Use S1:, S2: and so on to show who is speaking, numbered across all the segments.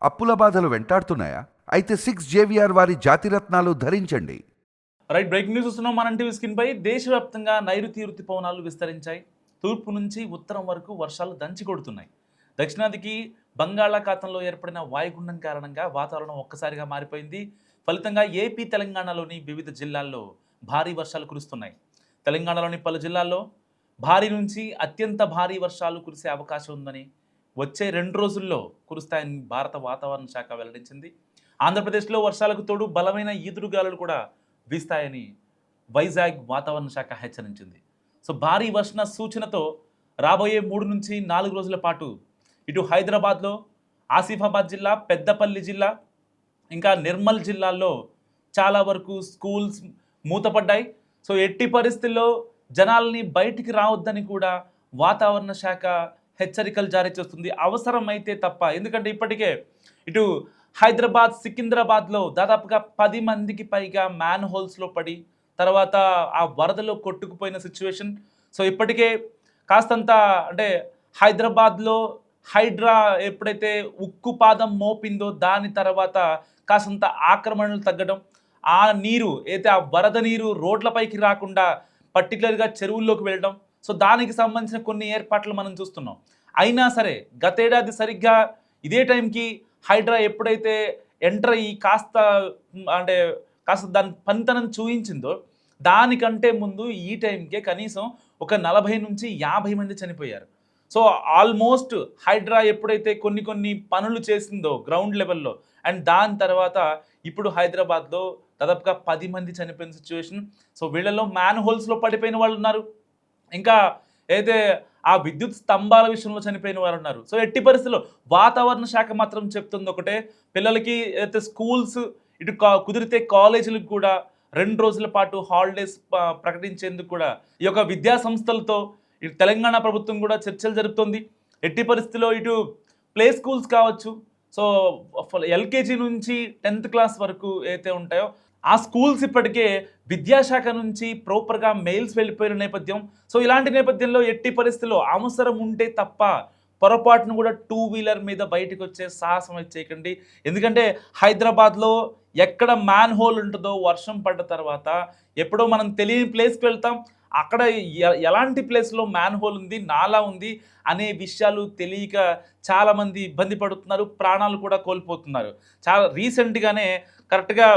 S1: అప్పుల బాధలు వెంటాడుతున్నాయా? అయితే 6 JVR వారి జాతిరత్నాలు ధరించండి.
S2: రైట్, బ్రేకింగ్ న్యూస్ వస్తున్నాం. మన టీవీ స్క్రీన్ పై దేశవ్యాప్తంగా నైరుతి ఋతుపవనాలు విస్తరించాయి. తూర్పు నుంచి ఉత్తరం వరకు వర్షాలు దంచి కొడుతున్నాయి. దక్షిణాదికి బంగాళాఖాతంలో ఏర్పడిన వాయుగుండం కారణంగా వాతావరణం ఒక్కసారిగా మారిపోయింది. ఫలితంగా ఏపీ తెలంగాణలోని వివిధ జిల్లాల్లో భారీ వర్షాలు కురుస్తున్నాయి. తెలంగాణలోని పలు జిల్లాల్లో భారీ నుంచి అత్యంత భారీ వర్షాలు కురిసే అవకాశం ఉందని, వచ్చే 2 రోజుల్లో కురుస్తాయని భారత వాతావరణ శాఖ వెల్లడించింది. ఆంధ్రప్రదేశ్లో వర్షాలకు తోడు బలమైన ఈదురుగాలులు కూడా వీస్తాయని వైజాగ్ వాతావరణ శాఖ హెచ్చరించింది. సో భారీ వర్షణ సూచనతో రాబోయే 3 నుంచి 4 రోజుల పాటు ఇటు హైదరాబాద్లో, ఆసిఫాబాద్ జిల్లా, పెద్దపల్లి జిల్లా, ఇంకా నిర్మల్ జిల్లాల్లో చాలా వరకు స్కూల్స్ మూతపడ్డాయి. సో ఎట్టి పరిస్థితుల్లో జనాల్ని బయటికి రావద్దని కూడా వాతావరణ శాఖ హెచ్చరికలు జారీ చేస్తుంది, అవసరమైతే తప్ప. ఎందుకంటే ఇప్పటికే ఇటు హైదరాబాద్, సికింద్రాబాద్లో దాదాపుగా 10 మందికి పైగా మ్యాన్ హోల్స్లో పడి తర్వాత ఆ వరదలో కొట్టుకుపోయిన సిచ్యువేషన్. సో ఇప్పటికే కాస్తంత అంటే హైదరాబాద్లో హైడ్రా ఎప్పుడైతే ఉక్కు పాదం మోపిందో దాని తర్వాత కాస్తంత ఆక్రమణలు తగ్గడం, ఆ నీరు అయితే ఆ వరద నీరు రోడ్లపైకి రాకుండా పర్టికులర్గా చెరువుల్లోకి వెళ్ళడం, సో దానికి సంబంధించిన కొన్ని ఏర్పాట్లు మనం చూస్తున్నాం. అయినా సరే గతేడాది సరిగ్గా ఇదే టైంకి హైడ్రా ఎప్పుడైతే ఎంటర్ అయ్యి కాస్త దాని పనితనం చూయించిందో దానికంటే ముందు ఈ టైంకే కనీసం ఒక 40 నుంచి 50 మంది చనిపోయారు. సో ఆల్మోస్ట్ హైడ్రా ఎప్పుడైతే కొన్ని పనులు చేసిందో గ్రౌండ్ లెవెల్లో, అండ్ దాని తర్వాత ఇప్పుడు హైదరాబాద్లో దాదాపుగా 10 మంది చనిపోయిన సిచ్యువేషన్. సో వీళ్ళలో మ్యాన్ హోల్స్లో పడిపోయిన వాళ్ళు ఉన్నారు, ఇంకా అయితే ఆ విద్యుత్ స్తంభాల విషయంలో చనిపోయిన వారు ఉన్నారు. సో ఎట్టి పరిస్థితుల్లో వాతావరణ శాఖ మాత్రం చెప్తుంది ఒకటే, పిల్లలకి అయితే స్కూల్స్ ఇటు కుదిరితే కాలేజీలకు కూడా 2 రోజుల పాటు హాలిడేస్ ప్రకటించేందుకు కూడా ఈ యొక్క విద్యా సంస్థలతో ఇటు తెలంగాణ ప్రభుత్వం కూడా చర్చలు జరుపుతుంది. ఎట్టి పరిస్థితుల్లో ఇటు ప్లే స్కూల్స్ కావచ్చు, సో ఎల్కేజీ నుంచి 10th క్లాస్ వరకు అయితే ఉంటాయో ఆ స్కూల్స్ ఇప్పటికే విద్యాశాఖ నుంచి ప్రాపర్గా మెయిల్స్ వెళ్ళిపోయిన నేపథ్యం. సో ఇలాంటి నేపథ్యంలో ఎట్టి పరిస్థితుల్లో అవసరం ఉంటే తప్ప పొరపాటును కూడా 2 వీలర్ మీద బయటకు వచ్చే సాహసం చేయకండి. ఎందుకంటే హైదరాబాద్లో ఎక్కడ మ్యాన్ హోల్ ఉంటుందో వర్షం పడ్డ తర్వాత ఎప్పుడో మనం తెలియని ప్లేస్కి వెళ్తాం, అక్కడ ఎలాంటి ప్లేస్లో మ్యాన్ హోల్ ఉంది, నాలా ఉంది అనే విషయాలు తెలియక చాలామంది ఇబ్బంది పడుతున్నారు, ప్రాణాలు కూడా కోల్పోతున్నారు. చాలా రీసెంట్గానే కరెక్ట్గా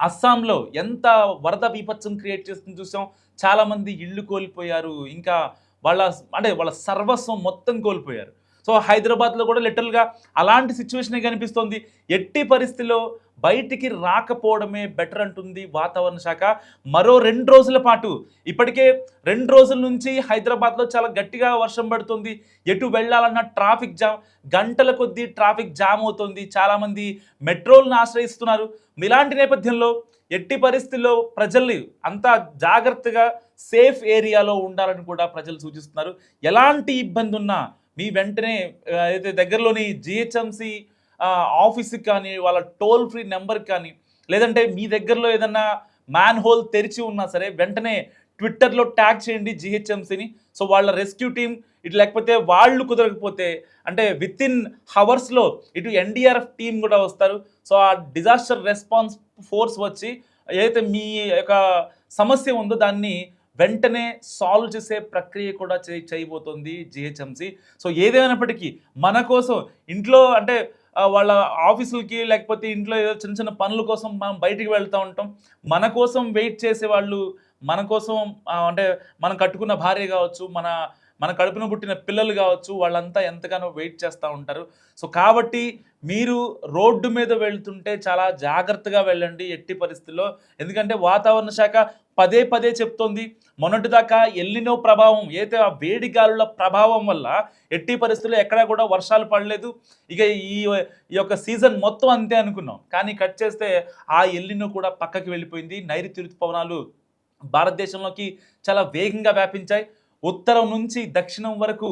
S2: అస్సాంలో ఎంత వరద బీభత్సం క్రియేట్ చేస్తుంది చూసాం. చాలామంది ఇళ్ళు కోల్పోయారు, ఇంకా వాళ్ళ సర్వస్వం మొత్తం కోల్పోయారు. సో హైదరాబాద్లో కూడా లిటరల్గా అలాంటి సిచ్యువేషనే కనిపిస్తోంది. ఎట్టి పరిస్థితిలో బయటికి రాకపోవడమే బెటర్ అంటుంది వాతావరణ శాఖ. మరో 2 రోజుల పాటు, ఇప్పటికే 2 రోజుల నుంచి హైదరాబాద్లో చాలా గట్టిగా వర్షం పడుతుంది. ఎటు వెళ్ళాలన్న ట్రాఫిక్ జామ్, గంటల కొద్దీ ట్రాఫిక్ జామ్ అవుతుంది. చాలామంది మెట్రోలను ఆశ్రయిస్తున్నారు. ఇలాంటి నేపథ్యంలో ఎట్టి పరిస్థితుల్లో ప్రజల్ని అంతా జాగ్రత్తగా సేఫ్ ఏరియాలో ఉండాలని కూడా ప్రజలు సూచిస్తున్నారు. ఎలాంటి ఇబ్బంది ఉన్నా మీ వెంటనే అయితే దగ్గరలోని జిహెచ్ఎంసి ఆఫీస్కి కానీ, వాళ్ళ టోల్ ఫ్రీ నెంబర్కి కానీ, లేదంటే మీ దగ్గరలో ఏదన్నా మ్యాన్ హోల్ తెరిచి ఉన్నా సరే వెంటనే ట్విట్టర్లో ట్యాగ్ చేయండి జిహెచ్ఎంసిని. సో వాళ్ళ రెస్క్యూ టీం ఇటు, లేకపోతే వాళ్ళు కుదరకపోతే అంటే విత్ ఇన్ హవర్స్లో ఇటు ఎన్డీఆర్ఎఫ్ టీం కూడా వస్తారు. సో ఆ డిజాస్టర్ రెస్పాన్స్ ఫోర్స్ వచ్చి ఏదైతే మీ యొక్క సమస్య ఉందో దాన్ని వెంటనే సాల్వ్ చేసే ప్రక్రియ కూడా చేయబోతోంది జిహెచ్ఎంసి. సో ఏదేమైనప్పటికీ మన కోసం ఇంట్లో అంటే వాళ్ళ ఆఫీసులకి లేకపోతే ఇంట్లో ఏదో చిన్న పనుల కోసం మనం బయటికి వెళ్తూ ఉంటాం. మన కోసం వెయిట్ చేసే వాళ్ళు, మన కోసం అంటే మనం కట్టుకున్న భార్య కావచ్చు, మన కడుపున పుట్టిన పిల్లలు కావచ్చు, వాళ్ళంతా ఎంతగానో వెయిట్ చేస్తూ ఉంటారు. సో కాబట్టి మీరు రోడ్డు మీద వెళ్తుంటే చాలా జాగ్రత్తగా వెళ్ళండి ఎట్టి పరిస్థితుల్లో. ఎందుకంటే వాతావరణ శాఖ పదే చెప్తోంది, మొన్నటిదాకా ఎల్నినో ప్రభావం ఏదైతే ఆ వేడి గాలుల ప్రభావం వల్ల ఎట్టి పరిస్థితుల్లో ఎక్కడా కూడా వర్షాలు పడలేదు. ఇక ఈ యొక్క సీజన్ మొత్తం అంతే అనుకున్నాం, కానీ కట్ చేస్తే ఆ ఎల్నినో కూడా పక్కకి వెళ్ళిపోయింది. నైరుతి ఋతుపవనాలు భారతదేశంలోకి చాలా వేగంగా వ్యాపించాయి. ఉత్తరం నుంచి దక్షిణం వరకు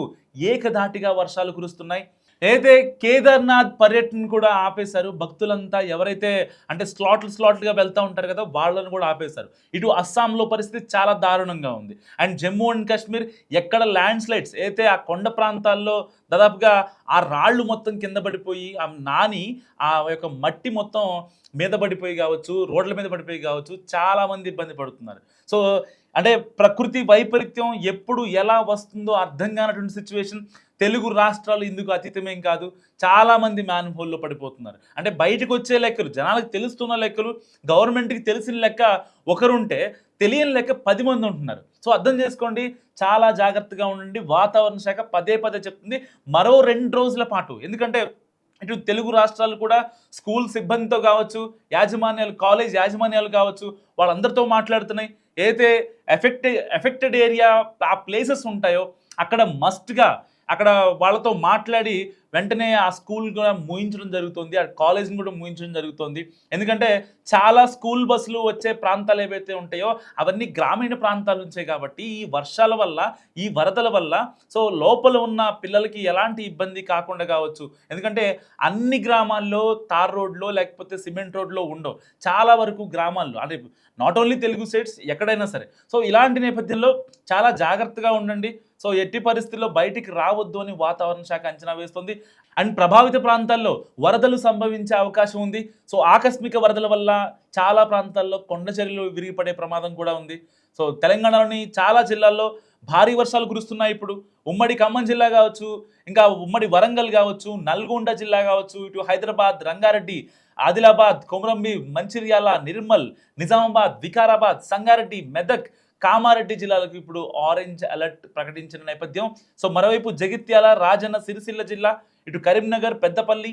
S2: ఏకధాటిగా వర్షాలు కురుస్తున్నాయి. అయితే కేదార్నాథ్ పర్యటన కూడా ఆపేశారు. భక్తులంతా ఎవరైతే అంటే స్లాట్లుగా వెళ్తా ఉంటారు కదా! వాళ్ళని కూడా ఆపేశారు. ఇటు అస్సాంలో పరిస్థితి చాలా దారుణంగా ఉంది. అండ్ జమ్మూ అండ్ కాశ్మీర్ ఎక్కడ ల్యాండ్ స్లైడ్స్ అయితే ఆ కొండ ప్రాంతాల్లో దాదాపుగా ఆ రాళ్ళు మొత్తం కింద పడిపోయి, ఆ యొక్క మట్టి మొత్తం మీద పడిపోయి కావచ్చు, రోడ్ల మీద పడిపోయి కావచ్చు, చాలామంది ఇబ్బంది పడుతున్నారు. సో, అంటే ప్రకృతి వైపరీత్యం ఎప్పుడు ఎలా వస్తుందో అర్థం కానటువంటి సిచ్యువేషన్. తెలుగు రాష్ట్రాలు ఇందుకు అతీతమేం కాదు. చాలామంది మ్యాన్ హోల్‌లో పడిపోతున్నారు. అంటే బయటకొచ్చే లెక్కలు, జనాలకు తెలుస్తున్న లెక్కలు, గవర్నమెంట్‌కి తెలిసిన లెక్క ఒకరుంటే, తెలియని లెక్క 10 మంది ఉంటున్నారు. సో, అర్థం చేసుకోండి. చాలా జాగ్రత్తగా ఉండండి. వాతావరణ శాఖ పదే పదే చెప్తుంది. మరో 2 రోజుల పాటు. ఎందుకంటే ఇటు తెలుగు రాష్ట్రాలు కూడా స్కూల్ సిబ్బందితో కావచ్చు, కాలేజ్ యాజమాన్యాలు కావచ్చు, వాళ్ళందరితో మాట్లాడుతున్నాయి. ఏదైతే ఎఫెక్టెడ్ ఏరియా ఆ ప్లేసెస్ ఉంటాయో అక్కడ మస్ట్‌గా అక్కడ వాళ్ళతో మాట్లాడి వెంటనే ఆ స్కూల్ కూడా మూయించడం జరుగుతుంది. ఆ కాలేజ్‌ని కూడా మూయించడం జరుగుతుంది. ఎందుకంటే చాలా స్కూల్ బస్సులు వచ్చే ప్రాంతాలు ఏవైతే ఉంటాయో అవన్నీ గ్రామీణ ప్రాంతాల నుంచే కాబట్టి ఈ వర్షాల వల్ల, ఈ వరదల వల్ల సో లోపల ఉన్న పిల్లలకి ఎలాంటి ఇబ్బంది కాకుండా కావచ్చు. ఎందుకంటే అన్ని గ్రామాల్లో తార్ రోడ్‌లో లేకపోతే సిమెంట్ రోడ్‌లో ఉండవు. చాలా వరకు గ్రామాల్లో అంటే నాట్ ఓన్లీ తెలుగు స్టేట్స్ ఎక్కడైనా సరే. సో ఇలాంటి నేపథ్యంలో చాలా జాగ్రత్తగా ఉండండి. సో ఎట్టి పరిస్థితుల్లో బయటికి రావద్దు అని వాతావరణ శాఖ అంచనా వేస్తుంది. అండ్ ప్రభావిత ప్రాంతాల్లో వరదలు సంభవించే అవకాశం ఉంది. సో ఆకస్మిక వరదల వల్ల చాలా ప్రాంతాల్లో కొండ చర్యలు విరిగిపడే ప్రమాదం కూడా ఉంది. సో తెలంగాణలోని చాలా జిల్లాల్లో భారీ వర్షాలు కురుస్తున్నాయి ఇప్పుడు. ఉమ్మడి ఖమ్మం జిల్లా కావచ్చు, ఇంకా ఉమ్మడి వరంగల్ కావచ్చు, నల్గొండ జిల్లా కావచ్చు, ఇటు హైదరాబాద్, రంగారెడ్డి, ఆదిలాబాద్, కొమరంభి, మంచిర్యాల, నిర్మల్, నిజామాబాద్, వికారాబాద్, సంగారెడ్డి, మెదక్, కామారెడ్డి జిల్లాలకు ఇప్పుడు ఆరెంజ్ అలర్ట్ ప్రకటించిన నేపథ్యం. సో మరోవైపు జగిత్యాల, రాజన్న సిరిసిల్ల జిల్లా, ఇటు కరీంనగర్, పెద్దపల్లి,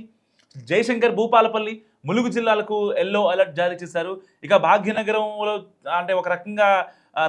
S2: జయశంకర్, భూపాలపల్లి, ములుగు జిల్లాలకు ఎల్లో అలర్ట్ జారీ చేశారు. ఇక భాగ్యనగరంలో అంటే ఒక రకంగా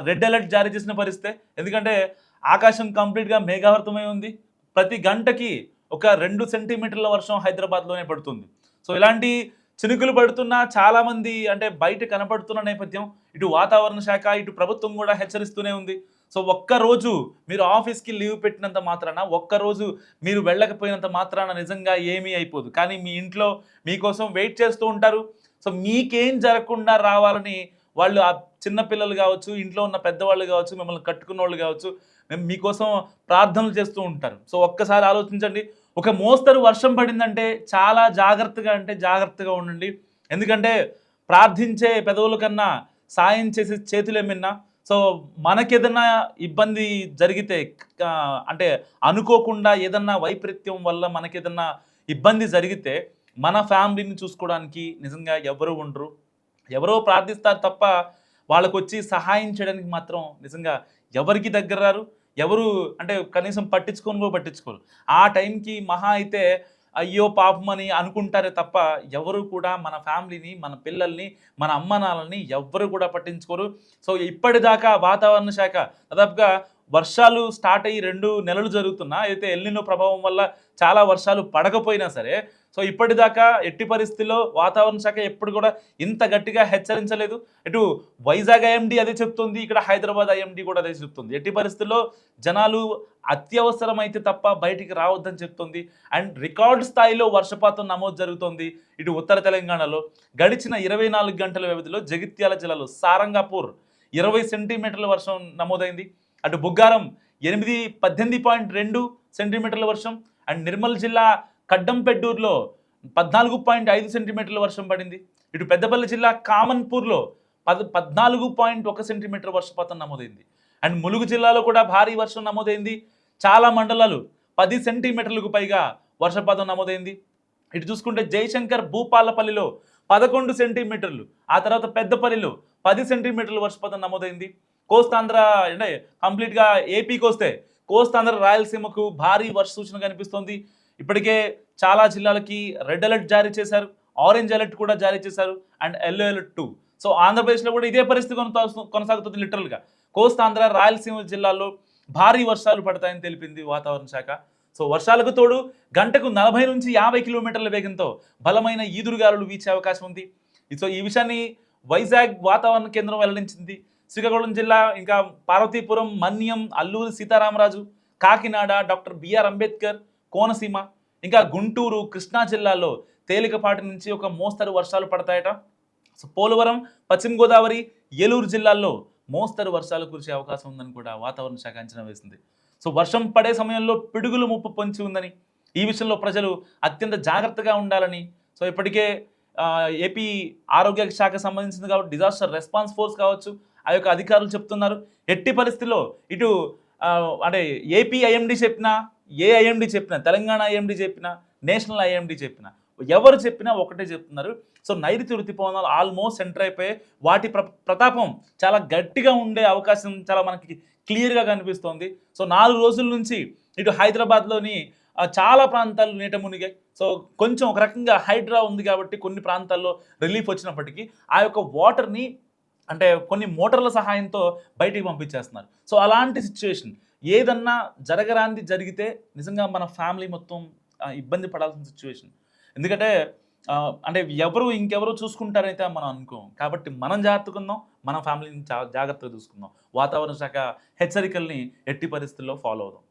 S2: రెడ్ అలర్ట్ జారీ చేసిన పరిస్థితే. ఎందుకంటే ఆకాశం కంప్లీట్గా మేఘావృతమై ఉంది. ప్రతి గంటకి ఒక 2 సెంటీమీటర్ల వర్షం హైదరాబాద్లోనే పడుతుంది. సో ఇలాంటి చినుకులు పడుతున్నా చాలామంది అంటే బయట కనపడుతున్న నేపథ్యం. ఇటు వాతావరణ శాఖ, ఇటు ప్రభుత్వం కూడా హెచ్చరిస్తూనే ఉంది. సో ఒక్కరోజు మీరు ఆఫీస్కి లీవ్ పెట్టినంత మాత్రాన, ఒక్కరోజు మీరు వెళ్ళకపోయినంత మాత్రాన నిజంగా ఏమీ అయిపోదు. కానీ మీ ఇంట్లో మీకోసం వెయిట్ చేస్తూ ఉంటారు. సో మీకేం జరగకుండా రావాలని వాళ్ళు ఆ చిన్న పిల్లలు కావచ్చు, ఇంట్లో ఉన్న పెద్దవాళ్ళు కావచ్చు, మిమ్మల్ని కట్టుకున్న వాళ్ళు కావచ్చు, మీకోసం ప్రార్థనలు చేస్తూ ఉంటారు. సో ఒక్కసారి ఆలోచించండి. ఒక మోస్తరు వర్షం పడిందంటే చాలా జాగ్రత్తగా ఉండండి. ఎందుకంటే ప్రార్థించే పెదవుల కన్నా సాయం చేసే చేతులే మిన్న. సో మనకేదన్నా ఇబ్బంది జరిగితే అంటే అనుకోకుండా ఏదన్నా వైపరీత్యం వల్ల మనకేదన్నా ఇబ్బంది జరిగితే మన ఫ్యామిలీని చూసుకోవడానికి నిజంగా ఎవరు ఉండరు. ఎవరో ప్రార్థిస్తారు తప్ప వాళ్ళకొచ్చి సహాయం చేయడానికి మాత్రం నిజంగా ఎవరికి దగ్గర రారు. ఎవరు అంటే కనీసం పట్టించుకోరు. ఆ టైంకి మహా అయితే అయ్యో పాపం అని అనుకుంటారే తప్ప ఎవరు కూడా మన ఫ్యామిలీని, మన పిల్లల్ని, మన అమ్మ నాన్నల్ని ఎవ్వరు కూడా పట్టించుకోరు. సో ఇప్పటిదాకా వాతావరణ శాఖ దాదాపుగా వర్షాలు స్టార్ట్ అయ్యి 2 నెలలు జరుగుతున్నా అయితే ఎల్నినో ప్రభావం వల్ల చాలా వర్షాలు పడకపోయినా సరే సో ఇప్పటిదాకా ఎట్టి పరిస్థితుల్లో వాతావరణ శాఖ ఎప్పుడు కూడా ఇంత గట్టిగా హెచ్చరించలేదు. ఇటు వైజాగ్ ఐఎండీ అదే చెప్తుంది, ఇక్కడ హైదరాబాద్ ఐఎండీ కూడా అదే చెప్తుంది. ఎట్టి పరిస్థితుల్లో జనాలు అత్యవసరమైతే తప్ప బయటికి రావద్దని చెప్తుంది. అండ్ రికార్డు స్థాయిలో వర్షపాతం నమోదు జరుగుతోంది ఇటు ఉత్తర తెలంగాణలో. గడిచిన 24 గంటల వ్యవధిలో జగిత్యాల జిల్లాలో సారంగాపూర్ 20 సెంటీమీటర్ల వర్షం నమోదైంది. అటు బుగ్గారం 18.2 సెంటీమీటర్ల వర్షం. అండ్ నిర్మల్ జిల్లా కడ్డంపెడ్డూరులో 14.5 సెంటీమీటర్ల వర్షం పడింది. ఇటు పెద్దపల్లి జిల్లా కామన్పూర్లో 14.1 సెంటీమీటర్ వర్షపాతం నమోదైంది. అండ్ ములుగు జిల్లాలో కూడా భారీ వర్షం నమోదైంది. చాలా మండలాలు 10 సెంటీమీటర్లకు పైగా వర్షపాతం నమోదైంది. ఇటు చూసుకుంటే జయశంకర్, భూపాలపల్లిలో 11 సెంటీమీటర్లు, ఆ తర్వాత పెద్దపల్లిలో 10 సెంటీమీటర్ల వర్షపాతం నమోదైంది. కోస్తాంధ్ర అంటే కంప్లీట్గా ఏపీకి వస్తే కోస్తాంధ్ర, రాయలసీమకు భారీ వర్ష సూచన కనిపిస్తోంది. ఇప్పటికే చాలా జిల్లాలకి రెడ్ అలర్ట్ జారీ చేశారు, ఆరెంజ్ అలర్ట్ కూడా జారీ చేశారు, అండ్ ఎల్లో అలర్ట్ 2. సో ఆంధ్రప్రదేశ్లో కూడా ఇదే పరిస్థితి కొనసాగుతుంది లిటరల్గా. కోస్తాంధ్ర, రాయలసీమ జిల్లాల్లో భారీ వర్షాలు పడతాయని తెలిపింది వాతావరణ శాఖ. సో వర్షాలకు తోడు గంటకు 40 నుంచి 50 కిలోమీటర్ల వేగంతో బలమైన ఈదురుగాలులు వీచే అవకాశం ఉంది. సో ఈ విషయాన్ని వైజాగ్ వాతావరణ కేంద్రం వెల్లడించింది. శ్రీకాకుళం జిల్లా, ఇంకా పార్వతీపురం, మన్యం, అల్లూరి సీతారామరాజు, కాకినాడ, డాక్టర్ బిఆర్ అంబేద్కర్, కోనసీమ, ఇంకా గుంటూరు, కృష్ణా జిల్లాల్లో తేలికపాటి నుంచి ఒక మోస్తరు వర్షాలు పడతాయట. సో పోలవరం, పశ్చిమ గోదావరి, ఏలూరు జిల్లాల్లో మోస్తరు వర్షాలు కురిసే అవకాశం ఉందని కూడా వాతావరణ శాఖ అంచనా వేసింది. సో వర్షం పడే సమయంలో పిడుగులు ముప్పు పొంచి ఉందని, ఈ విషయంలో ప్రజలు అత్యంత జాగ్రత్తగా ఉండాలని, సో ఇప్పటికే ఏపీ ఆరోగ్య శాఖకు సంబంధించింది కాబట్టి డిజాస్టర్ రెస్పాన్స్ ఫోర్స్ కావచ్చు, ఆ యొక్క అధికారులు చెప్తున్నారు. ఎట్టి పరిస్థితుల్లో ఇటు అంటే ఏపీ ఐఎండి చెప్పినా, ఏ ఐఎండి చెప్పినా, తెలంగాణ ఐఎండి చెప్పినా, నేషనల్ ఐఎండి చెప్పినా, ఎవరు చెప్పినా ఒకటే చెప్తున్నారు. సో నైరుతి ఋతుపవనాలు ఆల్మోస్ట్ సెంటర్ అయిపోయి వాటి ప్రతాపం చాలా గట్టిగా ఉండే అవకాశం చాలా మనకి క్లియర్గా కనిపిస్తోంది. సో 4 రోజుల నుంచి ఇటు హైదరాబాద్లోని చాలా ప్రాంతాలు నీట మునిగాయి. సో కొంచెం ఒక రకంగా హైడ్రా ఉంది కాబట్టి కొన్ని ప్రాంతాల్లో రిలీఫ్ వచ్చినప్పటికీ ఆ యొక్క వాటర్ని అంటే కొన్ని మోటార్ల సహాయంతో బయటికి పంపించేస్తున్నారు. సో అలాంటి సిచ్యువేషన్ ఏదన్నా జరగరాంది జరిగితే నిజంగా మన ఫ్యామిలీ మొత్తం ఇబ్బంది పడాల్సిన సిచ్యువేషన్. ఎందుకంటే అంటే ఇంకెవరు చూసుకుంటారైతే మనం అనుకోం. కాబట్టి మనం జాగ్రత్తగా ఉందాం, మన ఫ్యామిలీని జాగ్రత్తగా చూసుకుందాం. వాతావరణ శాఖ హెచ్చరికల్ని ఎట్టి పరిస్థితుల్లో ఫాలో అవుదాం.